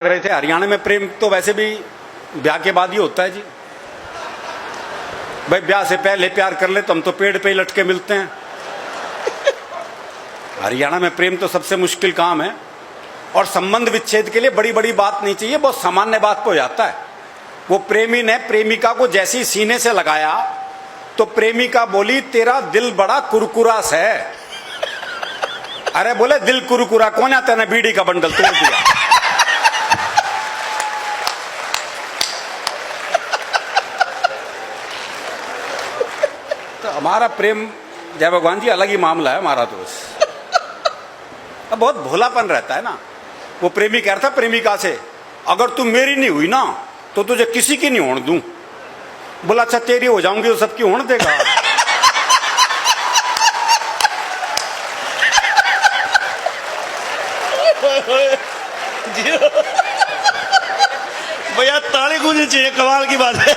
रहे थे हरियाणा में प्रेम तो वैसे भी ब्याह के बाद ही होता है जी। भाई ब्याह से पहले प्यार कर ले तो हम तो पेड़ पे ही लटके मिलते हैं। हरियाणा में प्रेम तो सबसे मुश्किल काम है और संबंध विच्छेद के लिए बड़ी बड़ी बात नहीं चाहिए, बहुत सामान्य बात पे हो जाता है। वो प्रेमी ने प्रेमिका को जैसे ही सीने से लगाया तो प्रेमिका बोली तेरा दिल बड़ा कुरकुरा सा है। अरे बोले दिल कुरकुरा कौन आता है ना, बीड़ी का बंडल तोड़ दिया। तो हमारा प्रेम जय भगवान जी अलग ही मामला है हमारा। तो अब बहुत भोलापन रहता है ना। वो प्रेमी कह रहा था प्रेमिका से, अगर तू मेरी नहीं हुई ना तो तुझे किसी की नहीं होने दूं। बोला अच्छा तेरी हो जाऊंगी तो सबकी होने देगा। भैया ताली गूंजनी चाहिए, कमाल की बात है।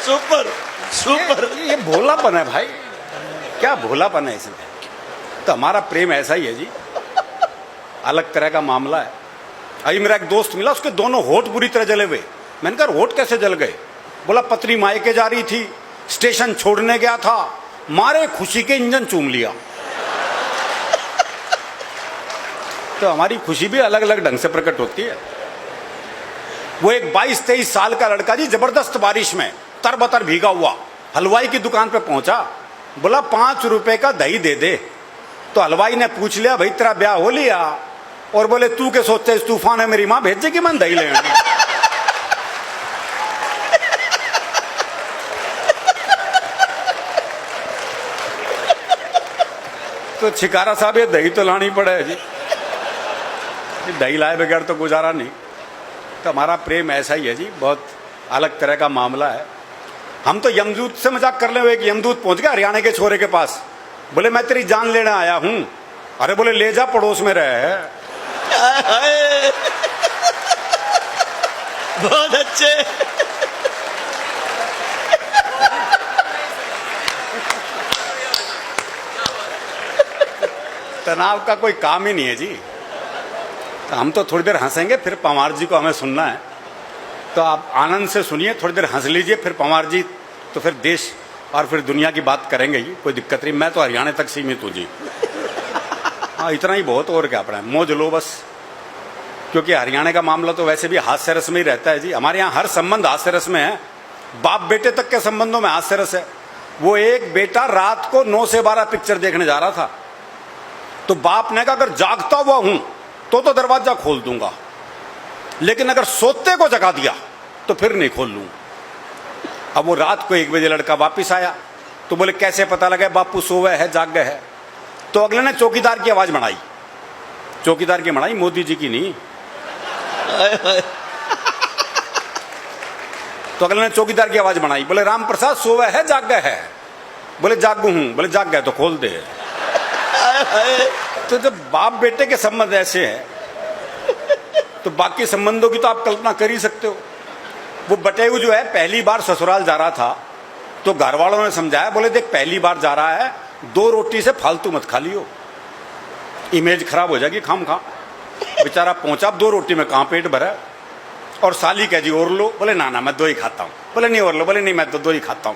Super super. ये भोलापन है भाई, क्या भोलापन है इसमें। तो हमारा प्रेम ऐसा ही है जी, अलग तरह का मामला है। अभी मेरा एक दोस्त मिला, उसके दोनों होठ बुरी तरह जले हुए। मैंने कहा होठ कैसे जल गए? बोला पत्नी मायके जा रही थी, स्टेशन छोड़ने गया था, मारे खुशी के इंजन चूम लिया। तो हमारी खुशी भी अलग अलग ढंग से प्रकट होती है। वो एक 22-23 साल का लड़का जी जबरदस्त बारिश में तरबतर भीगा हुआ हलवाई की दुकान पे पहुंचा। बोला 5 रुपए का दही दे दे। तो हलवाई ने पूछ लिया भाई तेरा ब्याह हो लिया? और बोले तू के सोचते इस तूफान है मेरी मां भेजेगी मन दही लेने। तो छिकारा साहब ये दही तो लानी पड़े जी, दही लाए बगैर तो गुजारा नहीं। तो हमारा प्रेम ऐसा ही है जी, बहुत अलग तरह का मामला है। हम तो यमदूत से मजाक कर ले, एक यमदूत पहुंच गया हरियाणा के छोरे के पास। बोले मैं तेरी जान लेने आया हूं। अरे बोले ले जा पड़ोस में रहे। बहुत अच्छे। तनाव का कोई काम ही नहीं है जी। तो हम तो थोड़ी देर हंसेंगे, फिर पंवार जी को हमें सुनना है। तो आप आनंद से सुनिए, थोड़ी देर हंस लीजिए, फिर पंवार जी तो फिर देश और फिर दुनिया की बात करेंगे ही, कोई दिक्कत नहीं। मैं तो हरियाणा तक सीमित हूँ जी। हाँ इतना ही बहुत, और क्या पड़ा, मौज लो बस। क्योंकि हरियाणा का मामला तो वैसे भी हास्य रस में ही रहता है जी। हमारे यहाँ हर संबंध हास्य रस में है, बाप बेटे तक के संबंधों में हास्य रस है। वो एक बेटा रात को 9 से 12 पिक्चर देखने जा रहा था, तो बाप ने कहा अगर जागता हुआ हूं तो दरवाजा खोल दूंगा, लेकिन अगर सोते को जगा दिया तो फिर नहीं खोल लूंगा। अब वो रात को 1 बजे लड़का वापिस आया, तो बोले कैसे पता लगा बापू सोवे है जाग गए है? तो अगले ने चौकीदार की आवाज बनाई। चौकीदार की बनाई, मोदी जी की नहीं। तो अगले ने चौकीदार की आवाज बनाई, बोले राम प्रसाद सोवे है जाग गए है? बोले जागू हूं। बोले जाग गए तो खोल दे। तो जब बाप बेटे के संबंध ऐसे हैं तो बाकी संबंधों की तो आप कल्पना कर ही सकते हो। वो बटेऊ जो है पहली बार ससुराल जा रहा था, तो घर वालों ने समझाया, बोले देख पहली बार जा रहा है, 2 रोटी से फालतू मत खा लियो, इमेज खराब हो जाएगी खाम खा। बेचारा पहुंचा, 2 रोटी में कहां पेट भरा। और साली कह जी और लो। बोले ना ना मैं 2 ही खाता हूं। बोले नहीं और लो। बोले नहीं मैं तो 2 ही खाता हूं।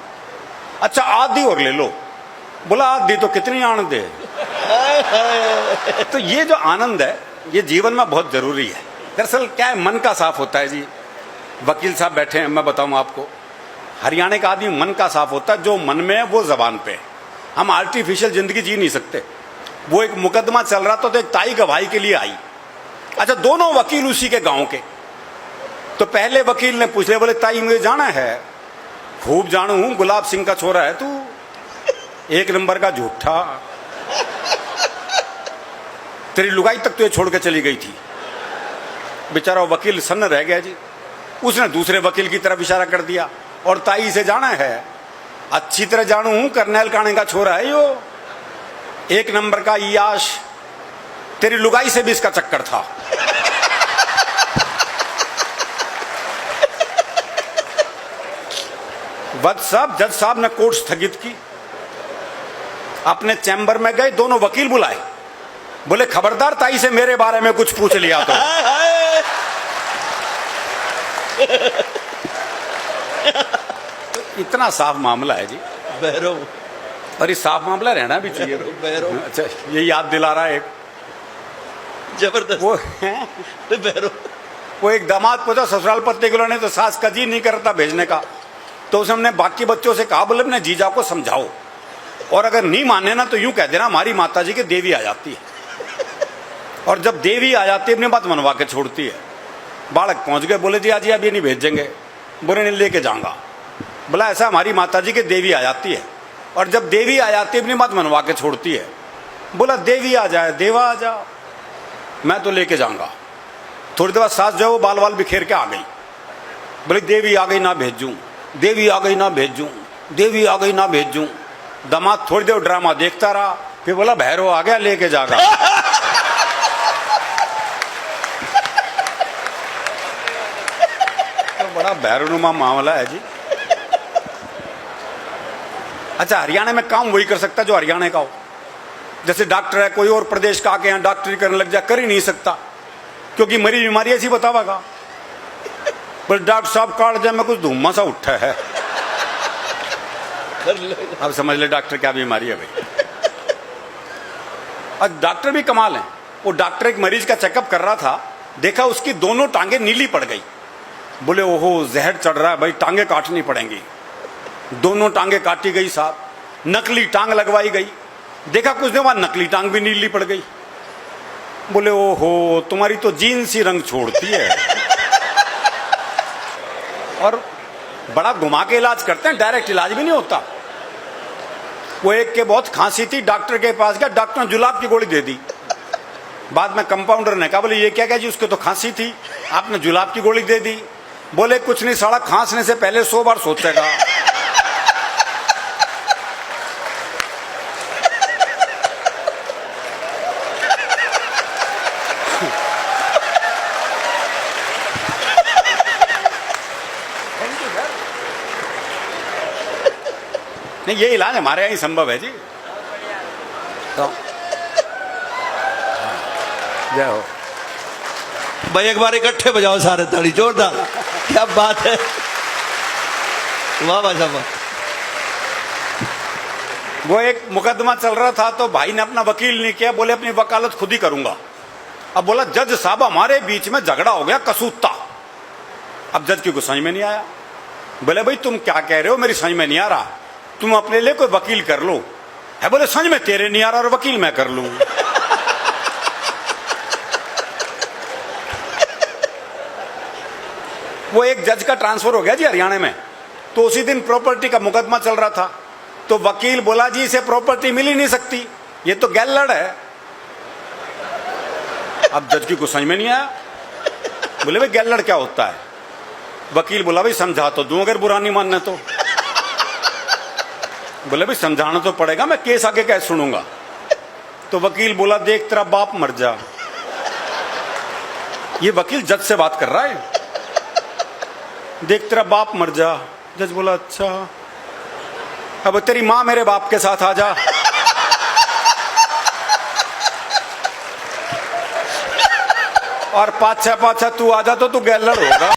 अच्छा आधी और ले लो। बोला आधी तो कितनी आनंद है। तो ये जो आनंद है ये जीवन में बहुत जरूरी है। दरअसल क्या है, मन का साफ होता है जी। वकील साहब बैठे हैं, मैं बताऊं आपको, हरियाणा का आदमी मन का साफ होता है। जो मन में है वो जबान पे है। हम आर्टिफिशियल जिंदगी जी नहीं सकते। वो एक मुकदमा चल रहा था, तो एक ताई गवाही के लिए आई। अच्छा दोनों वकील उसी के गांव के। तो पहले वकील ने पूछ लिया, बोले ताई मुझे जाना है? खूब जानू हूं, गुलाब सिंह का छोरा है तू, 1 नंबर का झूठा, तेरी लुगाई तक तुझे छोड़ के चली गई थी। बेचारा वकील सन्न रह गया जी। उसने दूसरे वकील की तरफ इशारा कर दिया, और ताई से जाना है? अच्छी तरह जानू हूं, करनैल काणे का छोरा है यो, 1 नंबर का इयाश, तेरी लुगाई से भी इसका चक्कर था। वक्त साहब, जज साहब ने कोर्ट स्थगित की, अपने चैम्बर में गए, दोनों वकील बुलाए, बोले खबरदार ताई से मेरे बारे में कुछ पूछ लिया तो। हाय, हाय। इतना साफ मामला है जी, भैरव और ये साफ मामला रहना भी चाहिए। भैरव अच्छा, ये याद दिला रहा है एक जबरदस्त वो भैरव। वो एक दामाद पूछा ससुराल पत्नी के ने तो सास का जी नहीं करता भेजने का, तो उसने हमने बाकी बच्चों से कहा बोले अपने जीजा को समझाओ, और अगर नहीं माने ना तो यूं कह देना हमारी माता जी की देवी आ जाती है, और जब देवी आ जाती है अपनी बात मनवा के छोड़ती है। बालक पहुंच गए, बोले जी आज अभी नहीं भेजेंगे, बोले नहीं लेके जाऊंगा। बोला ऐसा हमारी माता जी की देवी आ जाती है, और जब देवी आ जाती है अपनी बात मनवा के छोड़ती है। बोला देवी आ जाए देवा आ जाओ, मैं तो लेके जाऊंगा। थोड़ी देर बाद सास जो है वो बाल बाल बिखेर के आ गई, बोले देवी आ गई ना भेजूं, देवी आ गई ना भेजूं, देवी आ गई ना भेजूं। दामाद थोड़ी देर ड्रामा देखता रहा, फिर बोला भैरव आ गया लेके जागा। तो बड़ा भैरवनुमा मामला है जी। अच्छा, हरियाणा में काम वही कर सकता जो हरियाणा का हो। जैसे डॉक्टर है, कोई और प्रदेश का आके यहाँ डॉक्टरी करने लग जाए, कर ही नहीं सकता, क्योंकि मरी बीमारी ऐसी बतावागा। पर डॉक्टर साहब काट जाए में कुछ धुम्मा सा उठा है, अब समझ ले डॉक्टर क्या बीमारी है भाई। और डॉक्टर भी कमाल है। वो डॉक्टर एक मरीज का चेकअप कर रहा था, देखा उसकी दोनों टांगे नीली पड़ गई। बोले ओहो जहर चढ़ रहा है भाई, टांगे काटनी पड़ेंगी। दोनों टांगे काटी गई साहब, नकली टांग लगवाई गई। देखा कुछ देर बाद नकली टांग भी नीली पड़ गई। बोले ओहो तुम्हारी तो जीन्स ही रंग छोड़ती है। और बड़ा घुमा के इलाज करते हैं, डायरेक्ट इलाज भी नहीं होता। वो एक के बहुत खांसी थी, डॉक्टर के पास गया, डॉक्टर ने जुलाब की गोली दे दी। बाद में कंपाउंडर ने कहा बोले ये क्या जी, उसके तो खांसी थी, आपने जुलाब की गोली दे दी। बोले कुछ नहीं साला, खांसने से पहले 100 बार सोचेगा। नहीं ये इलाज हमारे यहाँ ही संभव है जी। तो जय हो भाई, एक बार इकट्ठे बजाओ सारे ताली, जोरदार। क्या बात है, वाह वाह वाह। वो एक मुकदमा चल रहा था, तो भाई ने अपना वकील नहीं किया, बोले अपनी वकालत खुद ही करूंगा। अब बोला जज साहब हमारे बीच में झगड़ा हो गया कसूता। अब जज की कुछ समझ में नहीं आया। बोले भाई तुम क्या कह रहे हो, मेरी समझ में नहीं आ रहा, तुम अपने लिए कोई वकील कर लो। है बोले समझ में तेरे नहीं आ रहा और वकील मैं कर लूं। वो एक जज का ट्रांसफर हो गया जी हरियाणा में, तो उसी दिन प्रॉपर्टी का मुकदमा चल रहा था। तो वकील बोला जी इसे प्रॉपर्टी मिल ही नहीं सकती, ये तो गैलड़ है। अब जज की कुछ समझ में नहीं आया। बोले भाई गैलड़ क्या होता है। वकील बोला भाई समझा तो दूं अगर बुरा नहीं मानना तो। बोले भाई समझाना तो पड़ेगा, मैं केस आगे कैसे सुनूंगा। तो वकील बोला देख तेरा बाप मर जा। ये वकील जज से बात कर रहा है, देख तेरा बाप मर जा। जज बोला अच्छा, अब तेरी मां मेरे बाप के साथ आ जा। और पाछा पाछा तू आ जा तो तू गैलड़ होगा।